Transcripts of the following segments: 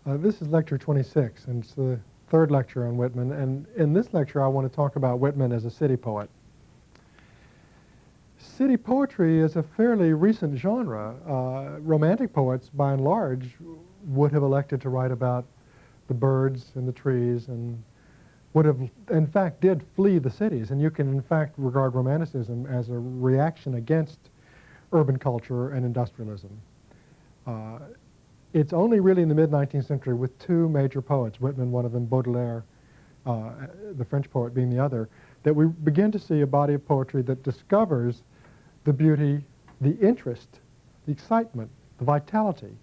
This is lecture 26, and it's the third lecture on Whitman. And in this lecture, I want to talk about Whitman as a city poet. City poetry is a fairly recent genre. Romantic poets, by and large, would have elected to write about the birds and the trees, and would have, in fact, did flee the cities. And you can, in fact, regard Romanticism as a reaction against urban culture and industrialism. It's only really in the mid-19th century with two major poets, Whitman, one of them, Baudelaire, the French poet being the other, that we begin to see a body of poetry that discovers the beauty, the interest, the excitement, the vitality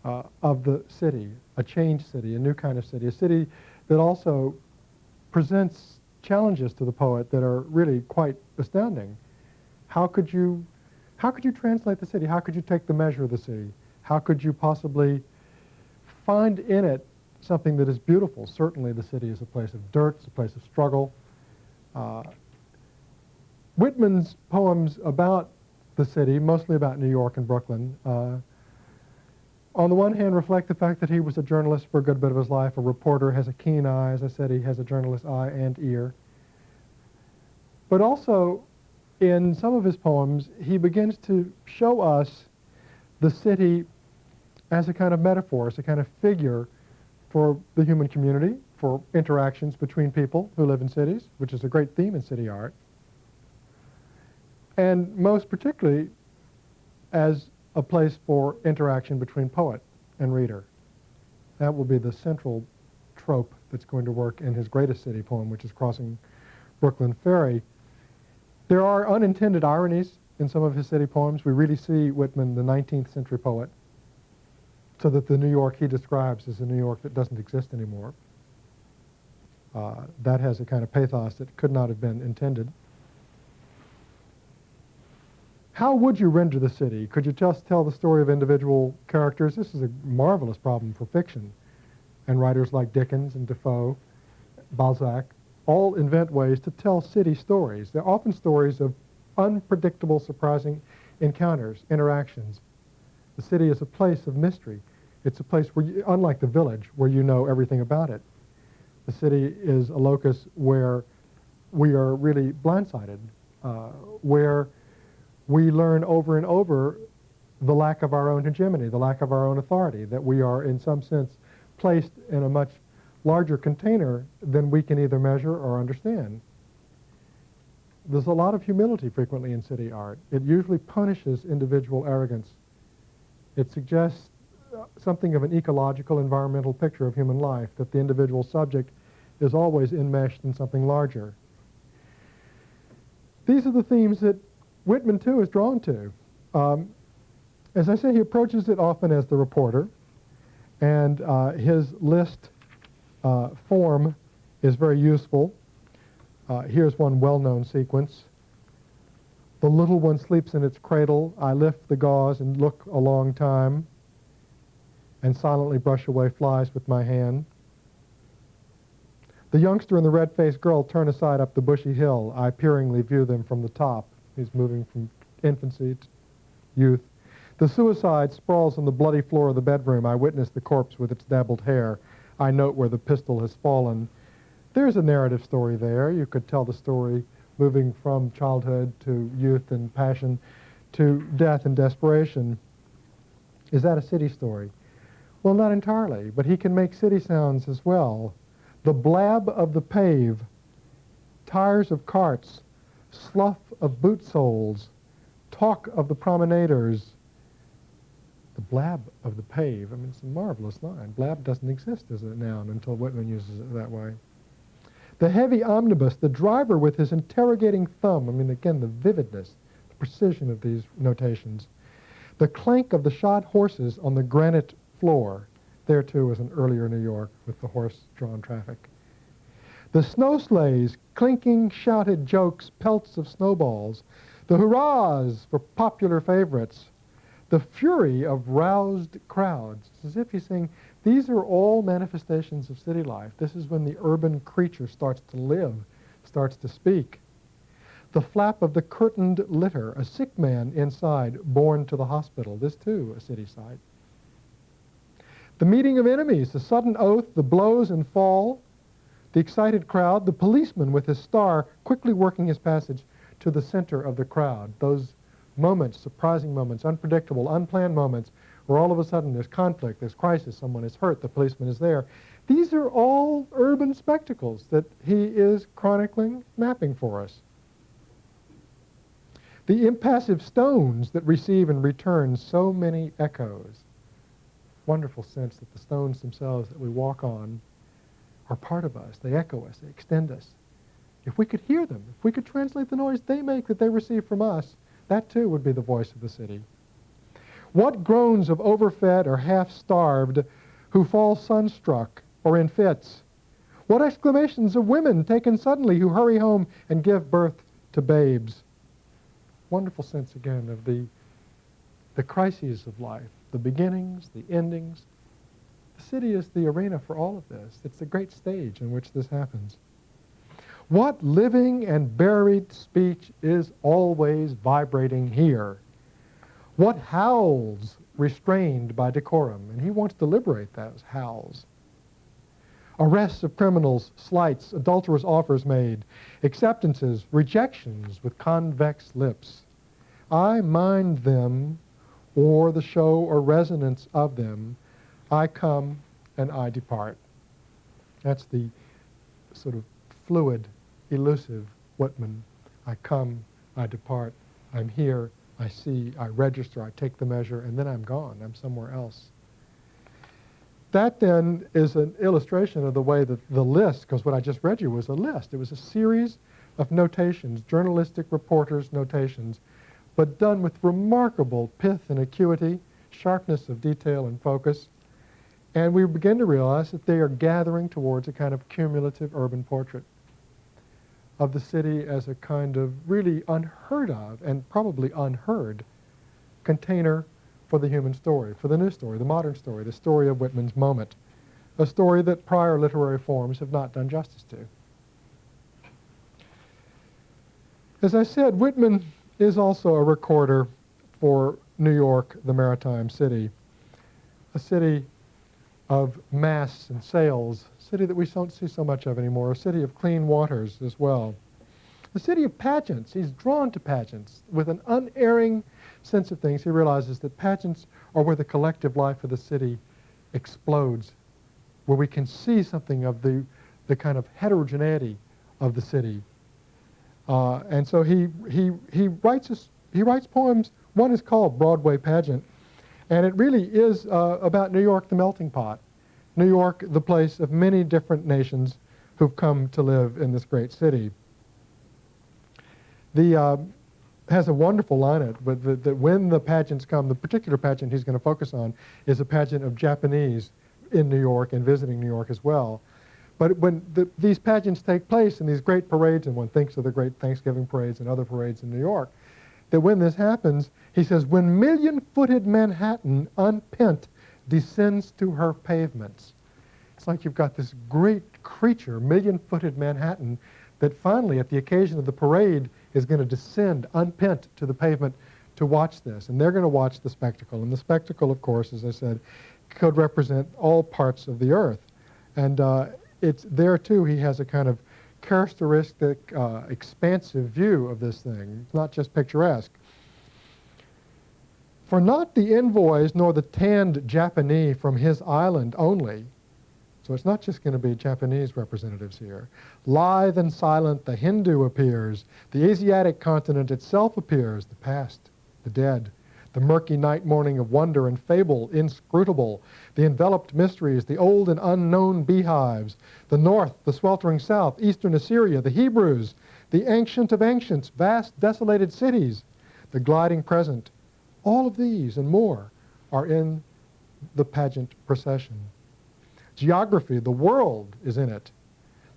of the city, a changed city, a new kind of city, a city that also presents challenges to the poet that are really quite astounding. How could you translate the city? How could you take the measure of the city? How could you possibly find in it something that is beautiful? Certainly the city is a place of dirt, it's a place of struggle. Whitman's poems about the city, mostly about New York and Brooklyn, on the one hand reflect the fact that he was a journalist for a good bit of his life. A reporter has a keen eye. As I said, he has a journalist's eye and ear. But also, in some of his poems, he begins to show us the city as a kind of metaphor, as a kind of figure for the human community, for interactions between people who live in cities, which is a great theme in city art, and most particularly as a place for interaction between poet and reader. That will be the central trope that's going to work in his greatest city poem, which is Crossing Brooklyn Ferry. There are unintended ironies in some of his city poems. We really see Whitman, the 19th century poet, so that the New York he describes is a New York that doesn't exist anymore. That has a kind of pathos that could not have been intended. How would you render the city? Could you just tell the story of individual characters? This is a marvelous problem for fiction. And writers like Dickens and Defoe, Balzac, all invent ways to tell city stories. They're often stories of unpredictable, surprising encounters, interactions. The city is a place of mystery. It's a place where, unlike the village, where you know everything about it. The city is a locus where we are really blindsided, where we learn over and over the lack of our own hegemony, the lack of our own authority, that we are, in some sense, placed in a much larger container than we can either measure or understand. There's a lot of humility frequently in city art. It usually punishes individual arrogance. It suggests something of an ecological, environmental picture of human life, that the individual subject is always enmeshed in something larger. These are the themes that Whitman, too, is drawn to. As I say, he approaches it often as the reporter, and his list form is very useful. Here's one well-known sequence. The little one sleeps in its cradle. I lift the gauze and look a long time and silently brush away flies with my hand. The youngster and the red-faced girl turn aside up the bushy hill. I peeringly view them from the top. He's moving from infancy to youth. The suicide sprawls on the bloody floor of the bedroom. I witness the corpse with its dabbled hair. I note where the pistol has fallen. There's a narrative story there. You could tell the story moving from childhood to youth and passion to death and desperation. Is that a city story? Well, not entirely, but he can make city sounds as well. The blab of the pave, tires of carts, slough of boot soles, talk of the promenaders. The blab of the pave, I mean, it's a marvelous line. Blab doesn't exist as a noun until Whitman uses it that way. The heavy omnibus, the driver with his interrogating thumb, I mean, again, the vividness, the precision of these notations. The clank of the shod horses on the granite floor. There, too, was an earlier New York with the horse-drawn traffic. The snow sleighs, clinking, shouted jokes, pelts of snowballs. The hurrahs for popular favorites. The fury of roused crowds. It's as if he's saying, these are all manifestations of city life. This is when the urban creature starts to live, starts to speak. The flap of the curtained litter, a sick man inside, borne to the hospital. This, too, a city sight. The meeting of enemies, the sudden oath, the blows and fall, the excited crowd, the policeman with his star quickly working his passage to the center of the crowd. Those moments, surprising moments, unpredictable, unplanned moments, where all of a sudden there's conflict, there's crisis, someone is hurt, the policeman is there. These are all urban spectacles that he is chronicling, mapping for us. The impassive stones that receive and return so many echoes. Wonderful sense that the stones themselves that we walk on are part of us. They echo us. They extend us. If we could hear them, if we could translate the noise they make that they receive from us, that too would be the voice of the city. What groans of overfed or half-starved who fall sunstruck or in fits? What exclamations of women taken suddenly who hurry home and give birth to babes? Wonderful sense again of the crises of life, the beginnings, the endings. The city is the arena for all of this. It's the great stage in which this happens. What living and buried speech is always vibrating here? What howls restrained by decorum? And he wants to liberate those howls. Arrests of criminals, slights, adulterous offers made, acceptances, rejections with convex lips. I mind them, or the show or resonance of them. I come and I depart. That's the sort of fluid, elusive Whitman. I come, I depart, I'm here, I see, I register, I take the measure, and then I'm gone. I'm somewhere else. That then is an illustration of the way that the list, because what I just read you was a list. It was a series of notations, journalistic reporters' notations, but done with remarkable pith and acuity, sharpness of detail and focus. And we begin to realize that they are gathering towards a kind of cumulative urban portrait of the city as a kind of really unheard of and probably unheard container for the human story, for the new story, the modern story, the story of Whitman's moment, a story that prior literary forms have not done justice to. As I said, Whitman is also a recorder for New York, the maritime city, a city of masts and sails, a city that we don't see so much of anymore, a city of clean waters as well. The city of pageants. He's drawn to pageants with an unerring sense of things. He realizes that pageants are where the collective life of the city explodes, where we can see something of the kind of heterogeneity of the city. And so he writes poems. One is called Broadway Pageant, and it really is about New York, the melting pot. New York, the place of many different nations who've come to live in this great city. Has a wonderful line in it, but that when the pageants come, the particular pageant he's going to focus on is a pageant of Japanese in New York and visiting New York as well. But when these pageants take place in these great parades, and one thinks of the great Thanksgiving parades and other parades in New York, that when this happens, he says, when million-footed Manhattan unpent descends to her pavements. It's like you've got this great creature, million-footed Manhattan, that finally, at the occasion of the parade, is going to descend unpent to the pavement to watch this. And they're going to watch the spectacle. And the spectacle, of course, as I said, could represent all parts of the earth. And it's there, too, he has a kind of characteristic, expansive view of this thing. It's not just picturesque. For not the envoys nor the tanned Japanese from his island only, so it's not just going to be Japanese representatives here. Lithe and silent, the Hindu appears. The Asiatic continent itself appears, the past, the dead. The murky night morning of wonder and fable, inscrutable. The enveloped mysteries, the old and unknown beehives. The north, the sweltering south, eastern Assyria, the Hebrews. The ancient of ancients, vast desolated cities. The gliding present. All of these and more are in the pageant procession. Geography, the world is in it.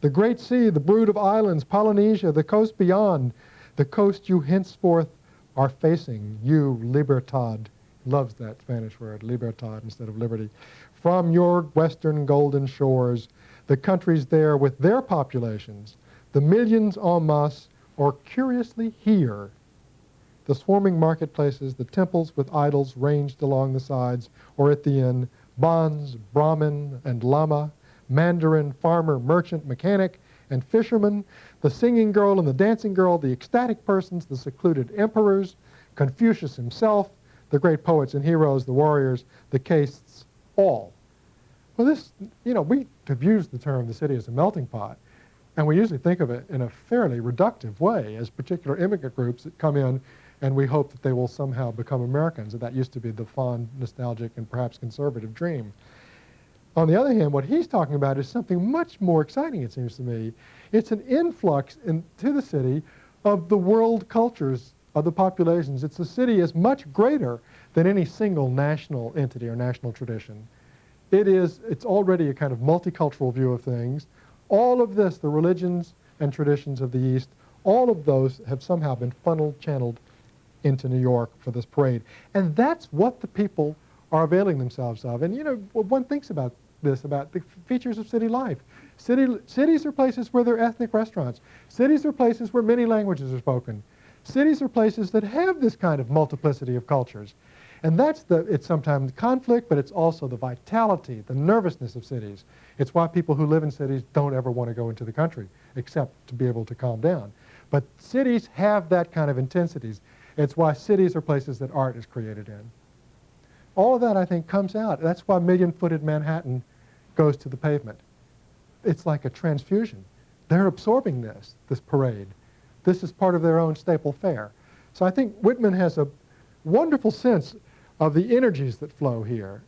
The great sea, the brood of islands, Polynesia, the coast beyond, the coast you henceforth are facing, you, Libertad. Loves that Spanish word, Libertad instead of liberty. From your western golden shores, the countries there with their populations, the millions en masse, are curiously here. The swarming marketplaces, the temples with idols ranged along the sides or at the end, bonze, Brahmin, and lama, mandarin, farmer, merchant, mechanic, and fisherman, the singing girl and the dancing girl, the ecstatic persons, the secluded emperors, Confucius himself, the great poets and heroes, the warriors, the castes, all. Well, this, we have used the term the city as a melting pot, and we usually think of it in a fairly reductive way as particular immigrant groups that come in and we hope that they will somehow become Americans, and that used to be the fond, nostalgic, and perhaps conservative dream. On the other hand, what he's talking about is something much more exciting, it seems to me. It's an influx into the city of the world cultures of the populations. It's a city is much greater than any single national entity or national tradition. It's already a kind of multicultural view of things. All of this, the religions and traditions of the East, all of those have somehow been funneled, channeled into New York for this parade. And that's what the people are availing themselves of. And, one thinks about this, about the features of city life. Cities are places where there are ethnic restaurants. Cities are places where many languages are spoken. Cities are places that have this kind of multiplicity of cultures. And it's sometimes conflict, but it's also the vitality, the nervousness of cities. It's why people who live in cities don't ever want to go into the country, except to be able to calm down. But cities have that kind of intensities. It's why cities are places that art is created in. All of that, I think, comes out. That's why million-footed Manhattan goes to the pavement. It's like a transfusion. They're absorbing this parade. This is part of their own staple fare. So I think Whitman has a wonderful sense of the energies that flow here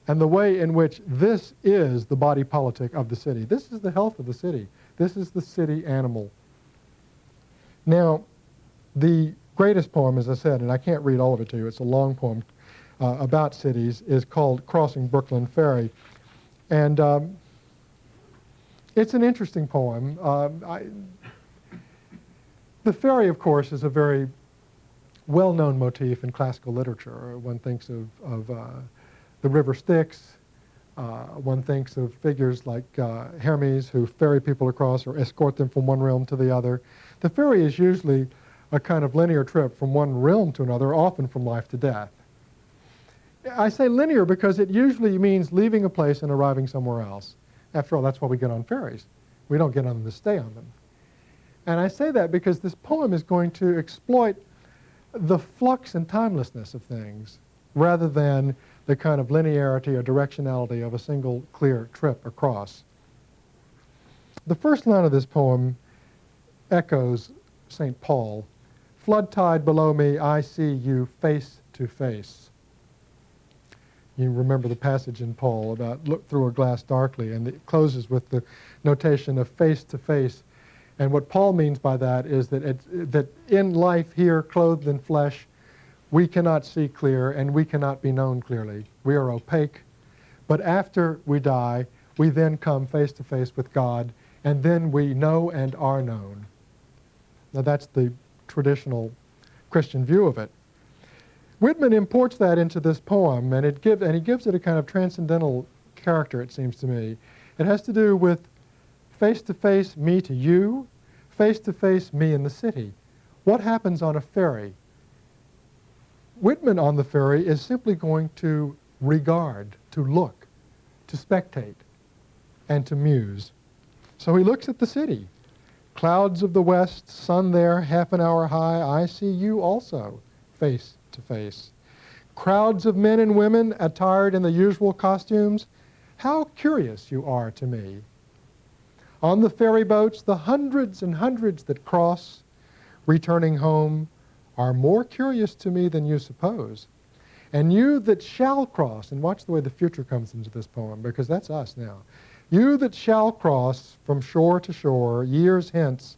and the way in which this is the body politic of the city. This is the health of the city. This is the city animal. Now, the greatest poem, as I said, and I can't read all of it to you, it's a long poem about cities, is called Crossing Brooklyn Ferry. And it's an interesting poem. The ferry, of course, is a very well-known motif in classical literature. One thinks of the river Styx. One thinks of figures like Hermes, who ferry people across or escort them from one realm to the other. The ferry is usually a kind of linear trip from one realm to another, often from life to death. I say linear because it usually means leaving a place and arriving somewhere else. After all, that's why we get on ferries. We don't get on them to stay on them. And I say that because this poem is going to exploit the flux and timelessness of things rather than the kind of linearity or directionality of a single clear trip across. The first line of this poem echoes St. Paul. Flood tide below me, I see you face to face. You remember the passage in Paul about look through a glass darkly, and it closes with the notation of face to face. And what Paul means by that is that in life here, clothed in flesh, we cannot see clear and we cannot be known clearly. We are opaque. But after we die, we then come face to face with God, and then we know and are known. Now that's the traditional Christian view of it. Whitman imports that into this poem, and he gives it a kind of transcendental character, it seems to me. It has to do with face-to-face me to you, face-to-face me in the city. What happens on a ferry? Whitman on the ferry is simply going to regard, to look, to spectate, and to muse. So he looks at the city. Clouds of the west, sun there, half an hour high, I see you also, face to face. Crowds of men and women attired in the usual costumes. How curious you are to me. On the ferry boats, the hundreds and hundreds that cross, returning home, are more curious to me than you suppose. And you that shall cross, and watch the way the future comes into this poem, because that's us now. You that shall cross from shore to shore, years hence,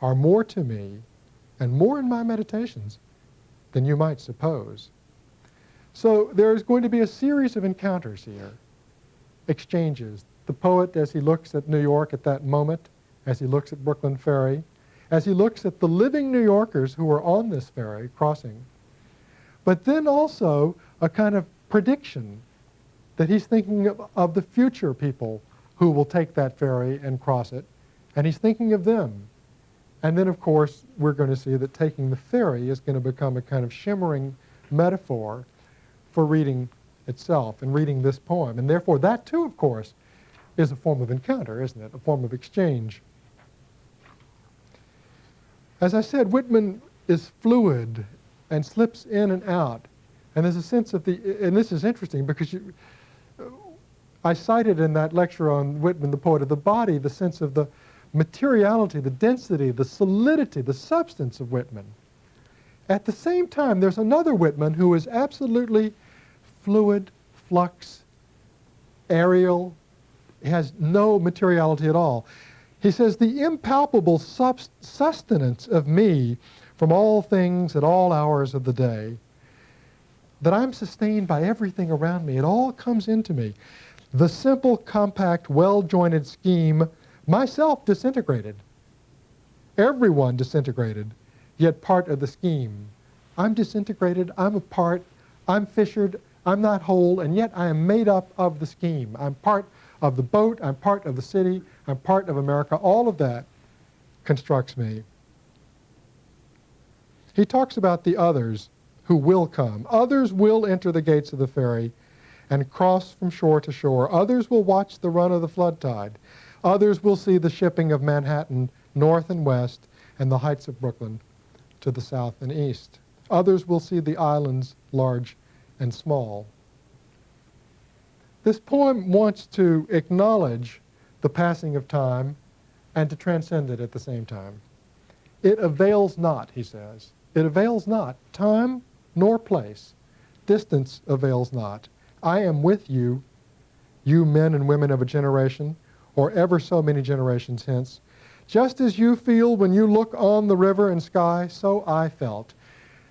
are more to me, and more in my meditations, than you might suppose. So there is going to be a series of encounters here, exchanges. The poet, as he looks at New York at that moment, as he looks at Brooklyn Ferry, as he looks at the living New Yorkers who are on this ferry crossing, but then also a kind of prediction that he's thinking of the future people who will take that ferry and cross it, and he's thinking of them. And then, of course, we're going to see that taking the ferry is going to become a kind of shimmering metaphor for reading itself in reading this poem. And therefore, that too, of course, is a form of encounter, isn't it? A form of exchange. As I said, Whitman is fluid and slips in and out. And there's a sense of and this is interesting because I cited in that lecture on Whitman, the poet of the body, the sense of the materiality, the density, the solidity, the substance of Whitman. At the same time, there's another Whitman who is absolutely fluid, flux, aerial, has no materiality at all. He says, the impalpable sustenance of me from all things at all hours of the day, that I'm sustained by everything around me. It all comes into me. The simple, compact, well-jointed scheme, myself disintegrated. Everyone disintegrated, yet part of the scheme. I'm disintegrated, I'm a part, I'm fissured, I'm not whole, and yet I am made up of the scheme. I'm part of the boat, I'm part of the city, I'm part of America. All of that constructs me. He talks about the others who will come. Others will enter the gates of the ferry and cross from shore to shore. Others will watch the run of the flood tide. Others will see the shipping of Manhattan north and west and the heights of Brooklyn to the south and east. Others will see the islands large and small. This poem wants to acknowledge the passing of time and to transcend it at the same time. It avails not, he says. It avails not. Time nor place. Distance avails not. I am with you, you men and women of a generation, or ever so many generations hence. Just as you feel when you look on the river and sky, so I felt.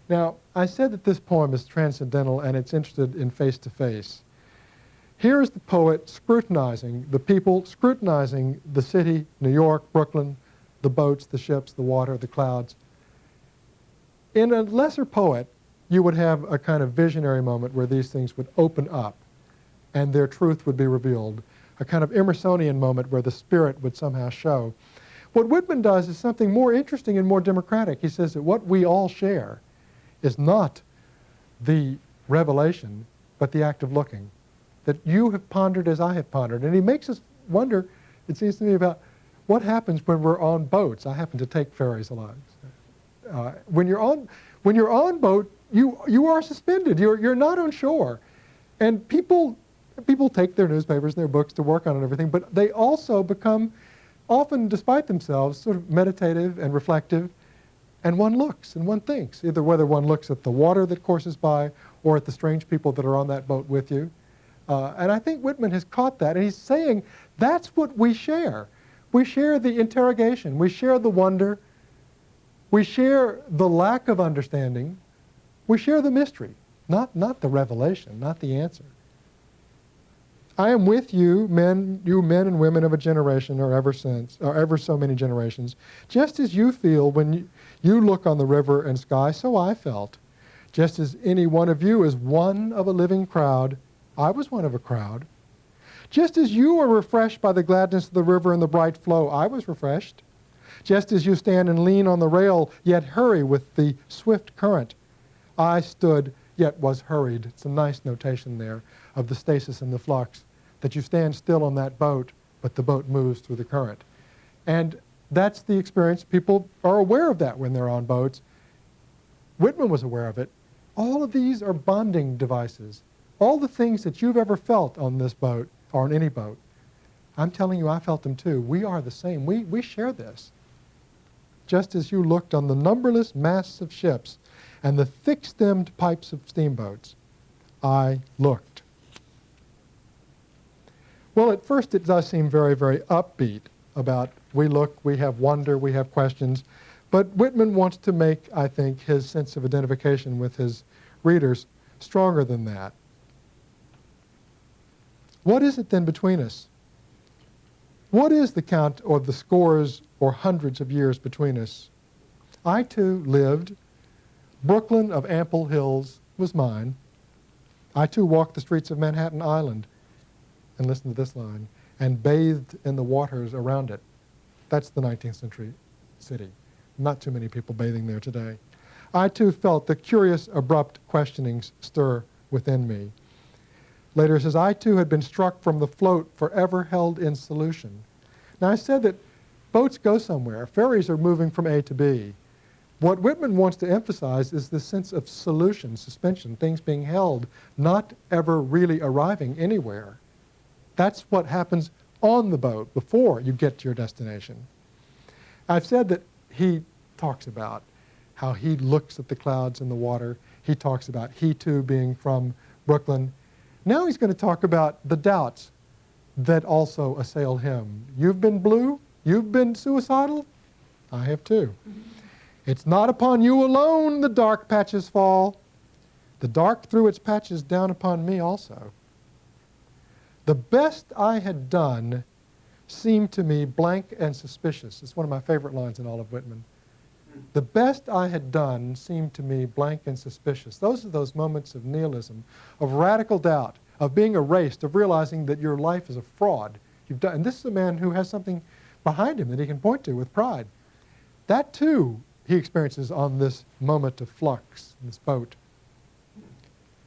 Now, I said that this poem is transcendental and it's interested in face-to-face. Here is the poet scrutinizing the people, scrutinizing the city, New York, Brooklyn, the boats, the ships, the water, the clouds. In a lesser poet, you would have a kind of visionary moment where these things would open up and their truth would be revealed, a kind of Emersonian moment where the spirit would somehow show. What Whitman does is something more interesting and more democratic. He says that what we all share is not the revelation, but the act of looking, that you have pondered as I have pondered. And he makes us wonder, it seems to me, about what happens when we're on boats. I happen to take ferries a lot. When you're on boat, you are suspended. You're not on shore. And people take their newspapers and their books to work on and everything, but they also become, often despite themselves, sort of meditative and reflective, and one looks and one thinks, either whether one looks at the water that courses by or at the strange people that are on that boat with you. And I think Whitman has caught that, and he's saying that's what we share. We share the interrogation, we share the wonder, we share the lack of understanding, we share the mystery, not the revelation, not the answer. I am with you men and women of a generation or ever so many generations, just as you feel when you look on the river and sky, so I felt. Just as any one of you is one of a living crowd, I was one of a crowd. Just as you are refreshed by the gladness of the river and the bright flow, I was refreshed. Just as you stand and lean on the rail, yet hurry with the swift current, I stood, yet was hurried. It's a nice notation there of the stasis and the flux, that you stand still on that boat, but the boat moves through the current. And that's the experience. People are aware of that when they're on boats. Whitman was aware of it. All of these are bonding devices. All the things that you've ever felt on this boat, or on any boat, I'm telling you, I felt them too. We are the same. We share this. Just as you looked on the numberless masts of ships and the thick-stemmed pipes of steamboats, I looked. Well, at first it does seem very, very upbeat about we look, we have wonder, we have questions, but Whitman wants to make, I think, his sense of identification with his readers stronger than that. What is it then between us? What is the count or the scores or hundreds of years between us? I too lived. Brooklyn of ample hills was mine. I too walked the streets of Manhattan Island, and listen to this line, and bathed in the waters around it. That's the 19th century city. Not too many people bathing there today. I too felt the curious, abrupt questionings stir within me. Later he says, I too had been struck from the float forever held in solution. Now I said that boats go somewhere. Ferries are moving from A to B. What Whitman wants to emphasize is this sense of solution, suspension, things being held, not ever really arriving anywhere. That's what happens on the boat before you get to your destination. I've said that he talks about how he looks at the clouds in the water. He talks about he too being from Brooklyn. Now he's going to talk about the doubts that also assail him. You've been blue? You've been suicidal? I have too. It's not upon you alone the dark patches fall. The dark threw its patches down upon me also. The best I had done seemed to me blank and suspicious. It's one of my favorite lines in all of Whitman. The best I had done seemed to me blank and suspicious. Those are those moments of nihilism, of radical doubt, of being erased, of realizing that your life is a fraud. And this is a man who has something behind him that he can point to with pride. That too he experiences on this moment of flux in this boat.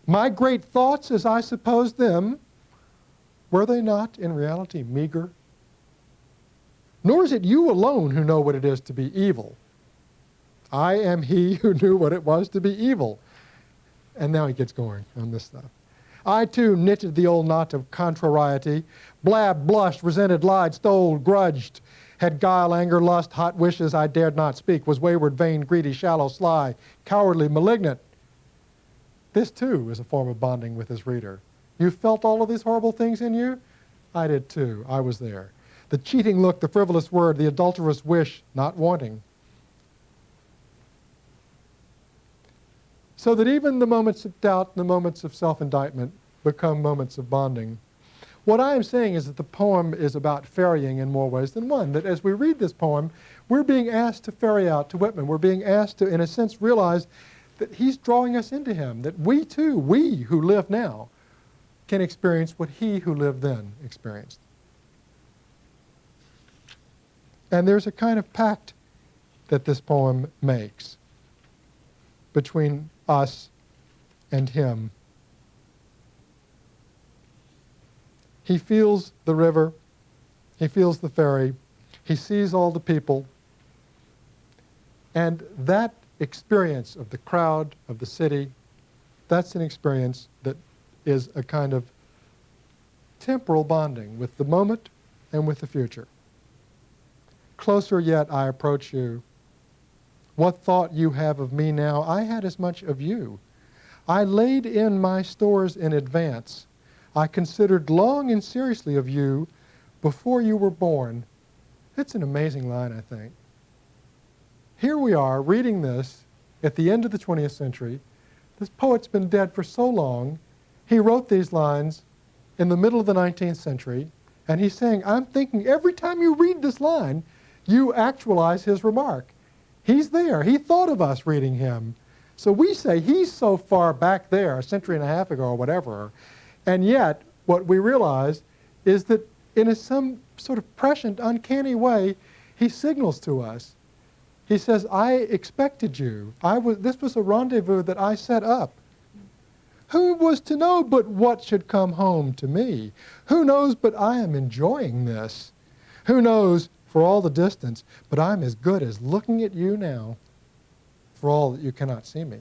My great thoughts, as I supposed them, were they not in reality meager? Nor is it you alone who know what it is to be evil. I am he who knew what it was to be evil. And now he gets going on this stuff. I too knitted the old knot of contrariety, blabbed, blushed, resented, lied, stole, grudged, had guile, anger, lust, hot wishes I dared not speak, was wayward, vain, greedy, shallow, sly, cowardly, malignant. This too is a form of bonding with his reader. You felt all of these horrible things in you? I did too. I was there. The cheating look, the frivolous word, the adulterous wish, not wanting. So that even the moments of doubt and the moments of self-indictment become moments of bonding. What I am saying is that the poem is about ferrying in more ways than one, that as we read this poem, we're being asked to ferry out to Whitman. We're being asked to, in a sense, realize that he's drawing us into him, that we too, we who live now, can experience what he who lived then experienced. And there's a kind of pact that this poem makes between us and him. He feels the river, he feels the ferry, he sees all the people, and that experience of the crowd, of the city, that's an experience that is a kind of temporal bonding with the moment and with the future. Closer yet I approach you. What thought you have of me now, I had as much of you. I laid in my stores in advance. I considered long and seriously of you before you were born. It's an amazing line, I think. Here we are reading this at the end of the 20th century. This poet's been dead for so long. He wrote these lines in the middle of the 19th century, and he's saying, I'm thinking every time you read this line, you actualize his remark. He's there. He thought of us reading him. So we say he's so far back there, a century and a half ago or whatever, and yet what we realize is that in some sort of prescient, uncanny way, he signals to us. He says, I expected you. This was a rendezvous that I set up. Who was to know but what should come home to me? Who knows but I am enjoying this? Who knows for all the distance, but I'm as good as looking at you now, for all that you cannot see me.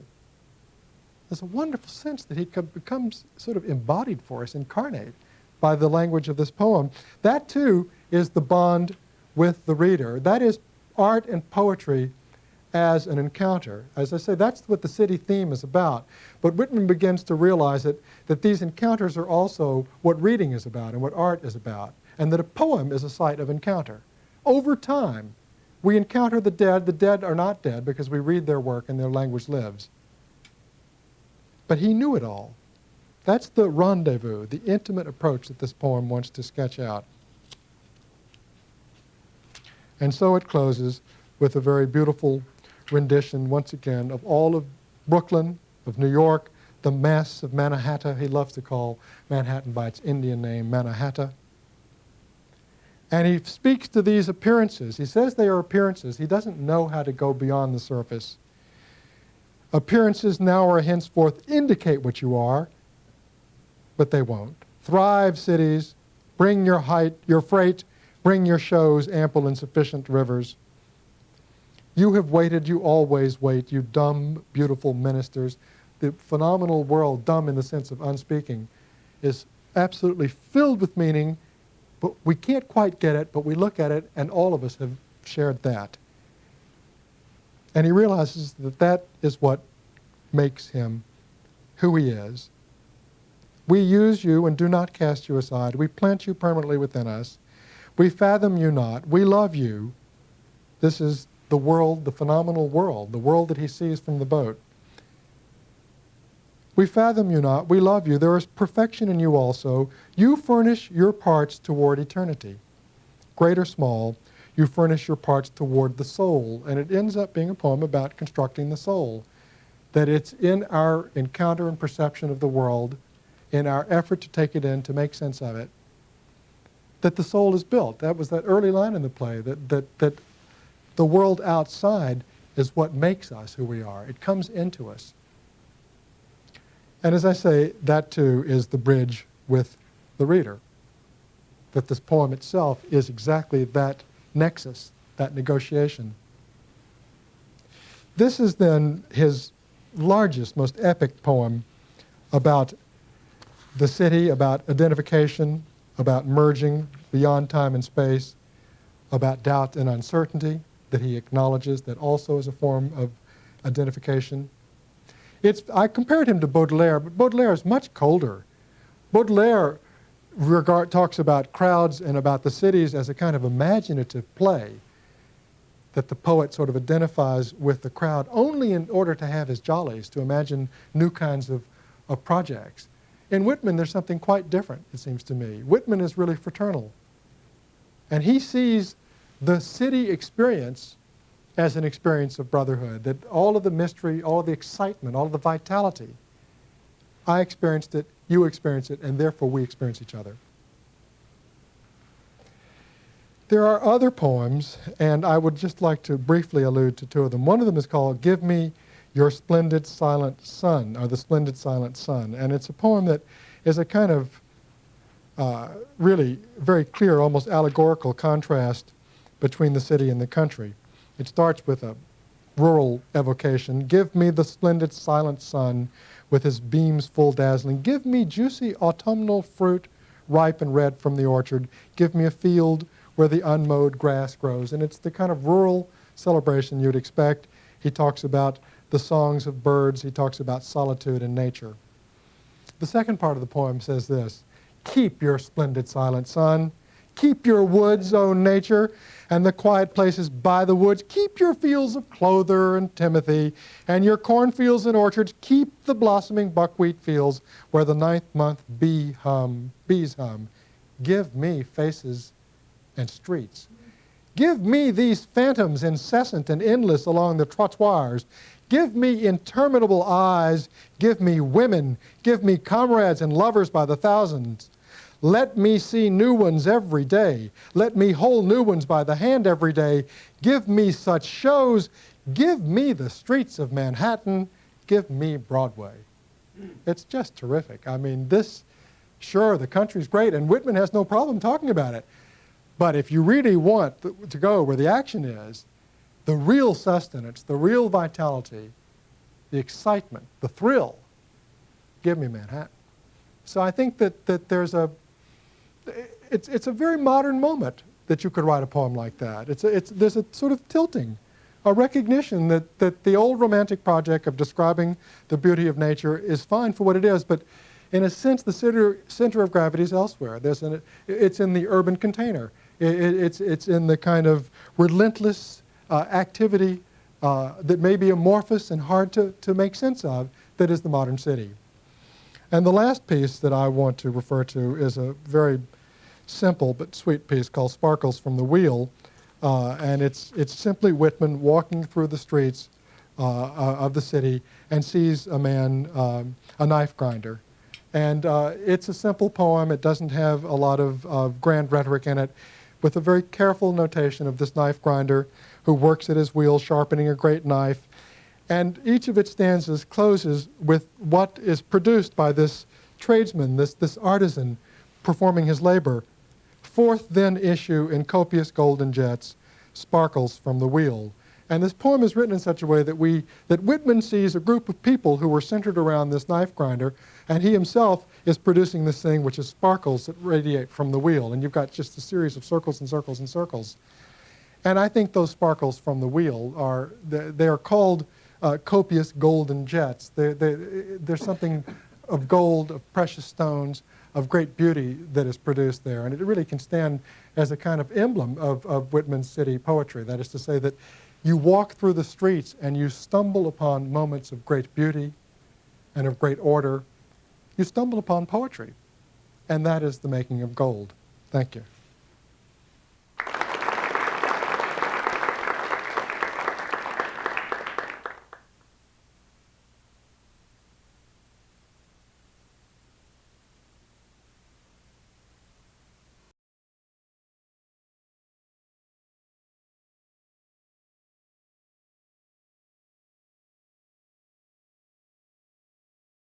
There's a wonderful sense that he becomes sort of embodied for us, incarnate by the language of this poem. That too is the bond with the reader. That is art and poetry as an encounter. As I say, that's what the city theme is about. But Whitman begins to realize that these encounters are also what reading is about and what art is about, and that a poem is a site of encounter. Over time, we encounter the dead. The dead are not dead because we read their work and their language lives. But he knew it all. That's the rendezvous, the intimate approach that this poem wants to sketch out. And so it closes with a very beautiful rendition, once again, of all of Brooklyn, of New York, the mess of Mannahatta. He loves to call Manhattan by its Indian name, Mannahatta. And he speaks to these appearances. He says they are appearances. He doesn't know how to go beyond the surface. Appearances now or henceforth indicate what you are. but they won't. Thrive, cities, bring your freight, bring your shows, ample and sufficient rivers. You have waited, you always wait, you dumb, beautiful ministers. The phenomenal world, dumb in the sense of unspeaking, is absolutely filled with meaning, but we can't quite get it, but we look at it, and all of us have shared that. And he realizes that that is what makes him who he is. We use you and do not cast you aside. We plant you permanently within us. We fathom you not. We love you. This is the world, the phenomenal world, the world that he sees from the boat. We fathom you not. We love you. There is perfection in you also. You furnish your parts toward eternity. Great or small, you furnish your parts toward the soul. And it ends up being a poem about constructing the soul. That it's in our encounter and perception of the world, in our effort to take it in, to make sense of it, that the soul is built. That was that early line in the play, that the world outside is what makes us who we are. It comes into us. And as I say, that too is the bridge with the reader. That this poem itself is exactly that nexus, that negotiation. This is then his largest, most epic poem about the city, about identification, about merging beyond time and space, about doubt and uncertainty that he acknowledges that also is a form of identification. I compared him to Baudelaire, but Baudelaire is much colder. Baudelaire talks about crowds and about the cities as a kind of imaginative play that the poet sort of identifies with the crowd only in order to have his jollies, to imagine new kinds of projects. In Whitman, there's something quite different, it seems to me. Whitman is really fraternal. And he sees the city experience as an experience of brotherhood, that all of the mystery, all of the excitement, all of the vitality, I experienced it, you experience it, and therefore we experience each other. There are other poems, and I would just like to briefly allude to two of them. One of them is called Give Me Your Splendid Silent Sun, or The Splendid Silent Sun. And it's a poem that is a kind of really very clear, almost allegorical contrast between the city and the country. It starts with a rural evocation. Give me the splendid silent sun with his beams full dazzling. Give me juicy autumnal fruit, ripe and red from the orchard. Give me a field where the unmowed grass grows. And it's the kind of rural celebration you'd expect. He talks about the songs of birds. He talks about solitude and nature. The second part of the poem says this: keep your splendid silent sun. Keep your woods, O nature, and the quiet places by the woods. Keep your fields of clover and timothy, and your cornfields and orchards. Keep the blossoming buckwheat fields where the ninth month bees hum. Give me faces and streets. Give me these phantoms incessant and endless along the trottoirs. Give me interminable eyes. Give me women. Give me comrades and lovers by the thousands. Let me see new ones every day. Let me hold new ones by the hand every day. Give me such shows. Give me the streets of Manhattan. Give me Broadway. It's just terrific. I mean, sure, the country's great, and Whitman has no problem talking about it. But if you really want to go where the action is, the real sustenance, the real vitality, the excitement, the thrill, give me Manhattan. So I think that there's it's a very modern moment that you could write a poem like that. There's a sort of tilting, a recognition that the old romantic project of describing the beauty of nature is fine for what it is, but in a sense the center of gravity is elsewhere. It's in the urban container. It's in the kind of relentless activity that may be amorphous and hard to make sense of, that is the modern city. And the last piece that I want to refer to is a very simple but sweet piece called Sparkles from the Wheel. And it's simply Whitman walking through the streets of the city and sees a man, a knife grinder. And it's a simple poem. It doesn't have a lot of grand rhetoric in it, with a very careful notation of this knife grinder who works at his wheel sharpening a great knife. And each of its stanzas closes with what is produced by this tradesman, this artisan performing his labor. Fourth then issue in copious golden jets sparkles from the wheel. And this poem is written in such a way that Whitman sees a group of people who were centered around this knife grinder, and he himself is producing this thing which is sparkles that radiate from the wheel. And you've got just a series of circles and circles and circles. And I think those sparkles from the wheel they are called copious golden jets. There's something of gold, of precious stones, of great beauty that is produced there. And it really can stand as a kind of emblem of Whitman's city poetry. That is to say that you walk through the streets and you stumble upon moments of great beauty and of great order. You stumble upon poetry. And that is the making of gold. Thank you.